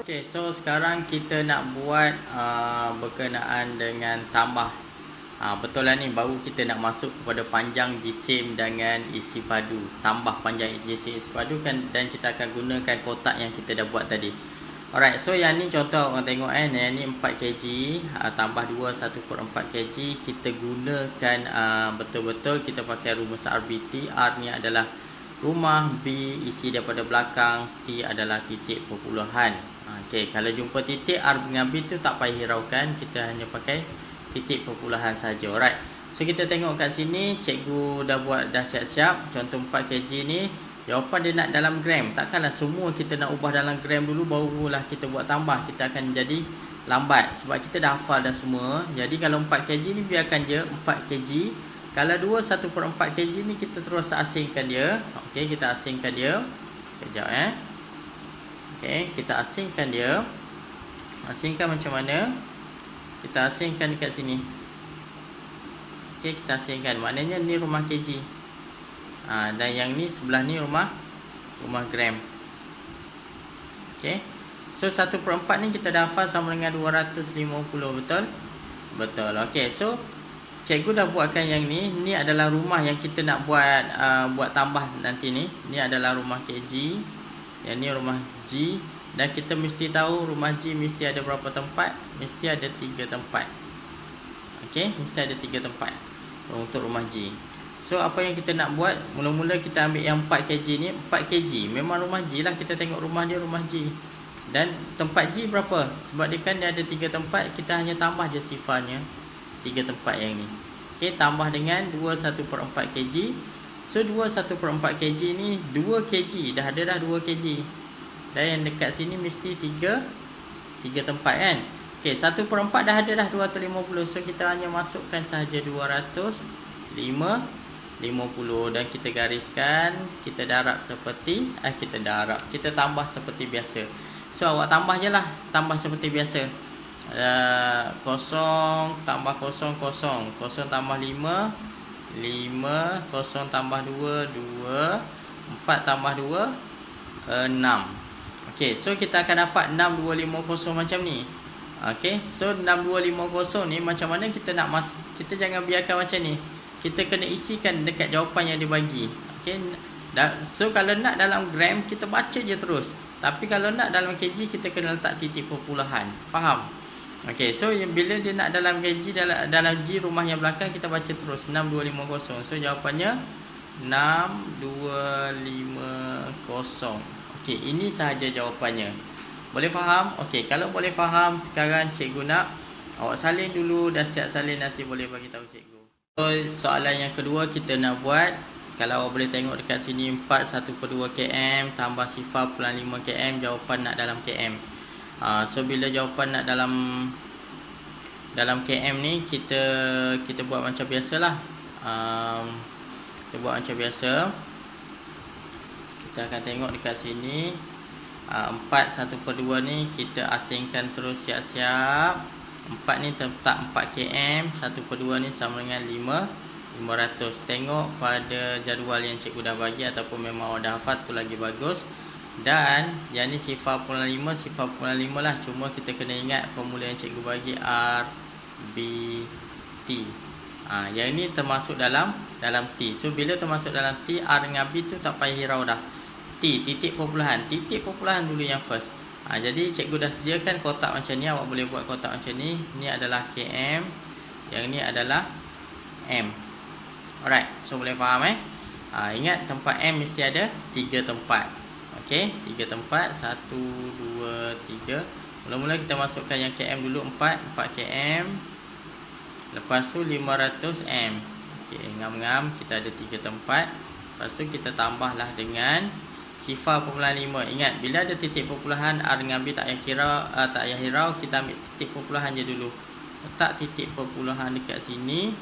Okey, so sekarang kita nak buat berkenaan dengan tambah. Betul lah ni, baru kita nak masuk kepada panjang jisim dengan isi padu. Tambah panjang jisim isi padu kan, dan kita akan gunakan kotak yang kita dah buat tadi. Alright, so yang ni contoh orang tengok yang ni 4 kg tambah 2 1/4 kg. Kita gunakan betul-betul kita pakai rumus RBT. R ni adalah rumah, B isi daripada belakang, T adalah titik perpuluhan. Okey, kalau jumpa titik R dengan B tu tak payah hiraukan, kita hanya pakai titik perpuluhan saja. Alright. So kita tengok kat sini, cikgu dah buat, dah siap-siap. Contoh 4 kg ni, jawapan dia nak dalam gram. Takkanlah semua kita nak ubah dalam gram dulu barulah kita buat tambah. Kita akan jadi lambat sebab kita dah hafal dah semua. Jadi kalau 4 kg ni biarkan je 4 kg. Kalau 2 1/4 kg ni kita terus asingkan dia. Okey, kita asingkan dia. Kejap Okey, kita asingkan dia. Asingkan macam mana? Kita asingkan dekat sini. Okey, kita asingkan. Maknanya ni rumah kg. Dan yang ni sebelah ni rumah gram. Okey. So 1/4 ni kita dah hafal sama dengan 250, betul? Betul. Okey, so cikgu dah buatkan yang ni. Ni adalah rumah yang kita nak buat tambah nanti ni. Ni adalah rumah kg. Yang ni rumah G. Dan kita mesti tahu rumah G mesti ada berapa tempat? Mesti ada 3 tempat. Okey, mesti ada 3 tempat untuk rumah G. So apa yang kita nak buat? Mula-mula kita ambil yang 4 kg ni. 4 kg memang rumah G lah. Kita tengok rumah dia rumah G. Dan tempat G berapa? Sebab dia kan dia ada 3 tempat, kita hanya tambah je sifarnya 3 tempat yang ni. Okey, tambah dengan 2 1/4 kg. So 2 1/4 kg ni 2 kg. Dah ada dah 2 kg. Dan yang dekat sini mesti 3 tempat kan. Okey, 1/4 dah ada dah 250. So kita hanya masukkan sahaja 250 dan kita gariskan. Kita darab seperti kita tambah seperti biasa. So awak tambah je lah. Tambah seperti biasa. 0 tambah 0 0 0 tambah 5 5 0 tambah 2 2 4 tambah 2 6. Okey, so kita akan dapat 6250 macam ni. Okey, so 6250 ni macam mana kita nak kita jangan biarkan macam ni. Kita kena isikan dekat jawapan yang dia bagi. Okey, so kalau nak dalam gram kita baca je terus. Tapi kalau nak dalam kg kita kena letak titik perpuluhan. Faham? Okey, so bila dia nak dalam kg, dalam G rumah yang belakang kita baca terus 6250. So jawapannya 6250. Okey, ini sahaja jawapannya. Boleh faham? Okey, kalau boleh faham, sekarang cikgu nak awak salin dulu. Dah siap salin nanti boleh bagi tahu cikgu. So soalan yang kedua kita nak buat. Kalau awak boleh tengok dekat sini 4 1/2 km tambah sifar 0.5 km, jawapan nak dalam km. So bila jawapan nak dalam km ni kita buat macam biasalah. Kita buat macam biasa. Kita akan tengok dekat sini 4 1/2 ni kita asingkan terus siap-siap. 4 ni tetap 4 km, 1/2 ni sama dengan 500. Tengok pada jadual yang cikgu dah bagi ataupun memang awak dah hafal tu lagi bagus. Dan yang ni sifar 0.5 lah. Cuma kita kena ingat formula yang cikgu bagi RBT. Yang ni termasuk dalam T. So bila termasuk dalam T, R dengan B tu tak payah hirau dah. T, titik perpuluhan. Titik perpuluhan dulu yang first. Jadi cikgu dah sediakan kotak macam ni. Awak boleh buat kotak macam ni. Ni adalah km. Yang ni adalah M. Alright, so boleh faham ingat tempat M mesti ada 3 tempat. Okey, 3 tempat, 1 2 3. Mula-mula kita masukkan yang km dulu 4 km. Lepas tu 500 M. Okey, ngam-ngam kita ada 3 tempat. Lepas tu kita tambahlah dengan sifar 0.5. Ingat bila ada titik perpuluhan R dengan B tak payah hirau, kita ambil titik perpuluhan je dulu. Letak titik perpuluhan dekat sini.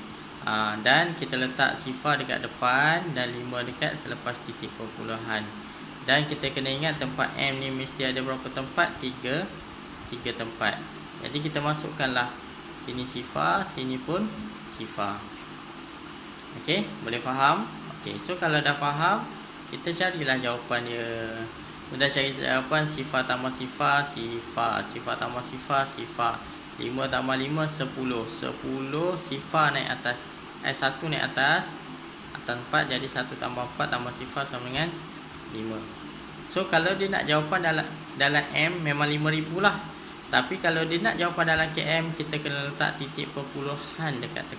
Dan kita letak sifar dekat depan dan 5 dekat selepas titik perpuluhan. Dan kita kena ingat tempat M ni mesti ada berapa tempat? 3 tempat. Jadi kita masukkanlah sini sifar, sini pun sifar. Okey, boleh faham? Okey, so kalau dah faham, kita carilah jawapan dia. Mudah cari jawapan. Sifar tambah sifar, sifar. Sifar tambah sifar, sifar. 5 tambah 5, 10. 10 sifar naik atas. 1 naik atas. Atas 4, jadi 1 tambah 4 tambah sifar sama dengan 5. So, kalau dia nak jawapan dalam M, memang 5,000 lah. Tapi kalau dia nak jawapan dalam KM, kita kena letak titik perpuluhan dekat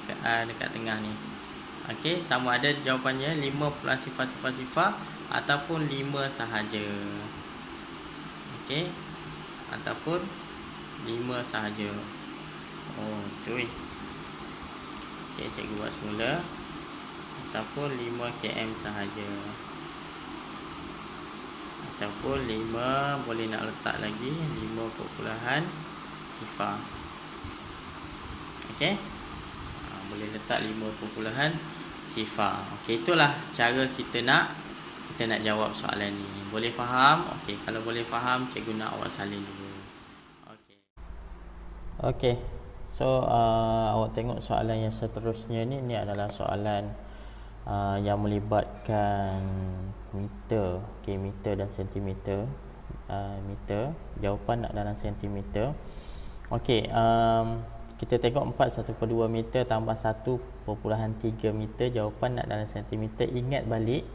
tengah ni. Okey, sama ada jawapannya 5 plus sifar ataupun 5 sahaja. Okey, ataupun 5 sahaja. Oh, cuy. Okey, cikgu buat semula. Ataupun 5 km sahaja. Ataupun 5, boleh nak letak lagi 5 perpuluhan sifar. Okey, boleh letak 5 perpuluhan sifar. Okey, itulah cara kita nak jawab soalan ni. Boleh faham? Okey, kalau boleh faham, cikgu nak awak salin dulu. Okey. Okey. So, awak tengok soalan yang seterusnya ni adalah soalan yang melibatkan meter, okey, meter dan sentimeter. Meter, jawapan nak dalam sentimeter. Okey, kita tengok 4/1/2 meter tambah 1.3 meter, jawapan nak dalam sentimeter. Ingat balik.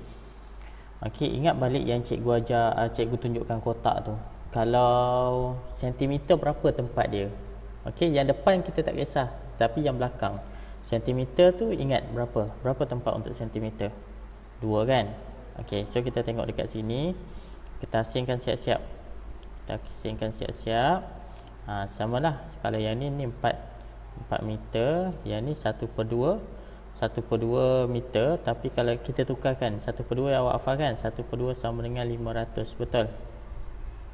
Okey, ingat balik yang cikgu ajar, cikgu tunjukkan kotak tu. Kalau sentimeter berapa tempat dia? Okey, yang depan kita tak kisah, tapi yang belakang. Sentimeter tu ingat berapa? Berapa tempat untuk sentimeter? 2 kan? Okey, so kita tengok dekat sini. Kita asingkan siap-siap. Samalah. Kalau yang ni 4 meter, yang ni 1/2 meter. Tapi kalau kita tukarkan 1/2 yang awak hafalkan, 1/2 sama dengan 500, betul?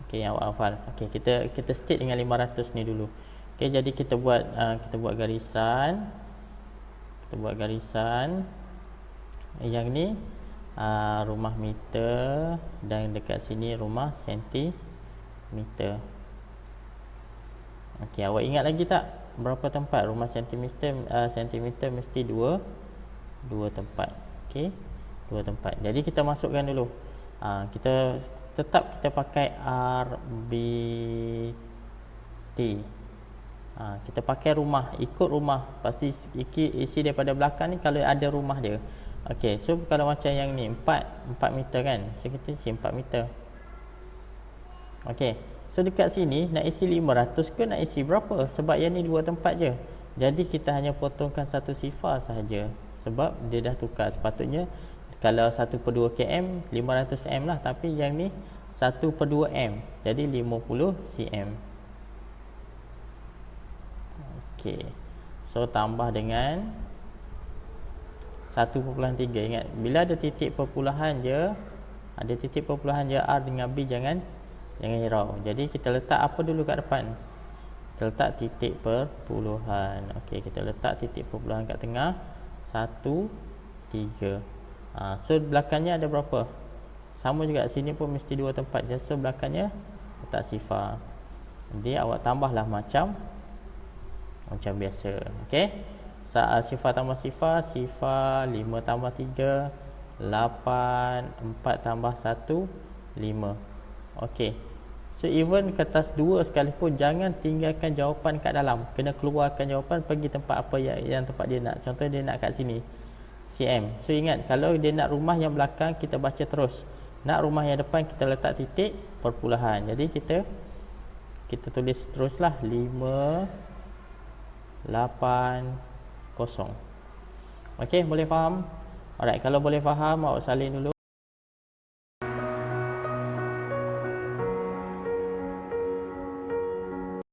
Okey, yang awak hafal. Okey, kita start dengan 500 ni dulu. Okey, jadi kita buat garisan. Yang ni rumah meter, dan dekat sini rumah sentimeter. Okey, awak ingat lagi tak berapa tempat rumah sentimeter mesti 2 tempat. Okey, 2 tempat. Jadi kita masukkan dulu. Kita pakai RBT. Kita pakai rumah, ikut rumah. Pasti isi daripada belakang ni kalau ada rumah dia. Okey, so kalau macam yang ni 4 meter kan. So kita isi 4 meter. Okey, so dekat sini nak isi 500 ke nak isi berapa? Sebab yang ni 2 tempat je. Jadi kita hanya potongkan satu sifar sahaja. Sebab dia dah tukar. Sepatutnya kalau 1/2 km 500 m lah, tapi yang ni 1/2 m. Jadi 50 cm. Okey. So tambah dengan 1/3. Ingat, bila ada titik perpuluhan je, R dengan B jangan hirau. Jadi kita letak apa dulu kat depan? Kita letak titik perpuluhan. Okey, kita letak titik perpuluhan kat tengah. 1, 3. So belakangnya ada berapa? Sama juga, sini pun mesti 2 tempat je. So belakangnya letak sifar. Jadi awak tambahlah macam biasa. Okey, sifar tambah sifar, 5 tambah 3, 8, 4 tambah 1, 5. Okey, so even kertas 2 sekalipun, jangan tinggalkan jawapan kat dalam. Kena keluarkan jawapan, pergi tempat apa yang tempat dia nak. Contoh dia nak kat sini, cm. So ingat, kalau dia nak rumah yang belakang, kita baca terus. Nak rumah yang depan, kita letak titik perpuluhan. Jadi kita tulis teruslah 5, 8, 0. Okey, boleh faham? Alright, kalau boleh faham, awak salin dulu.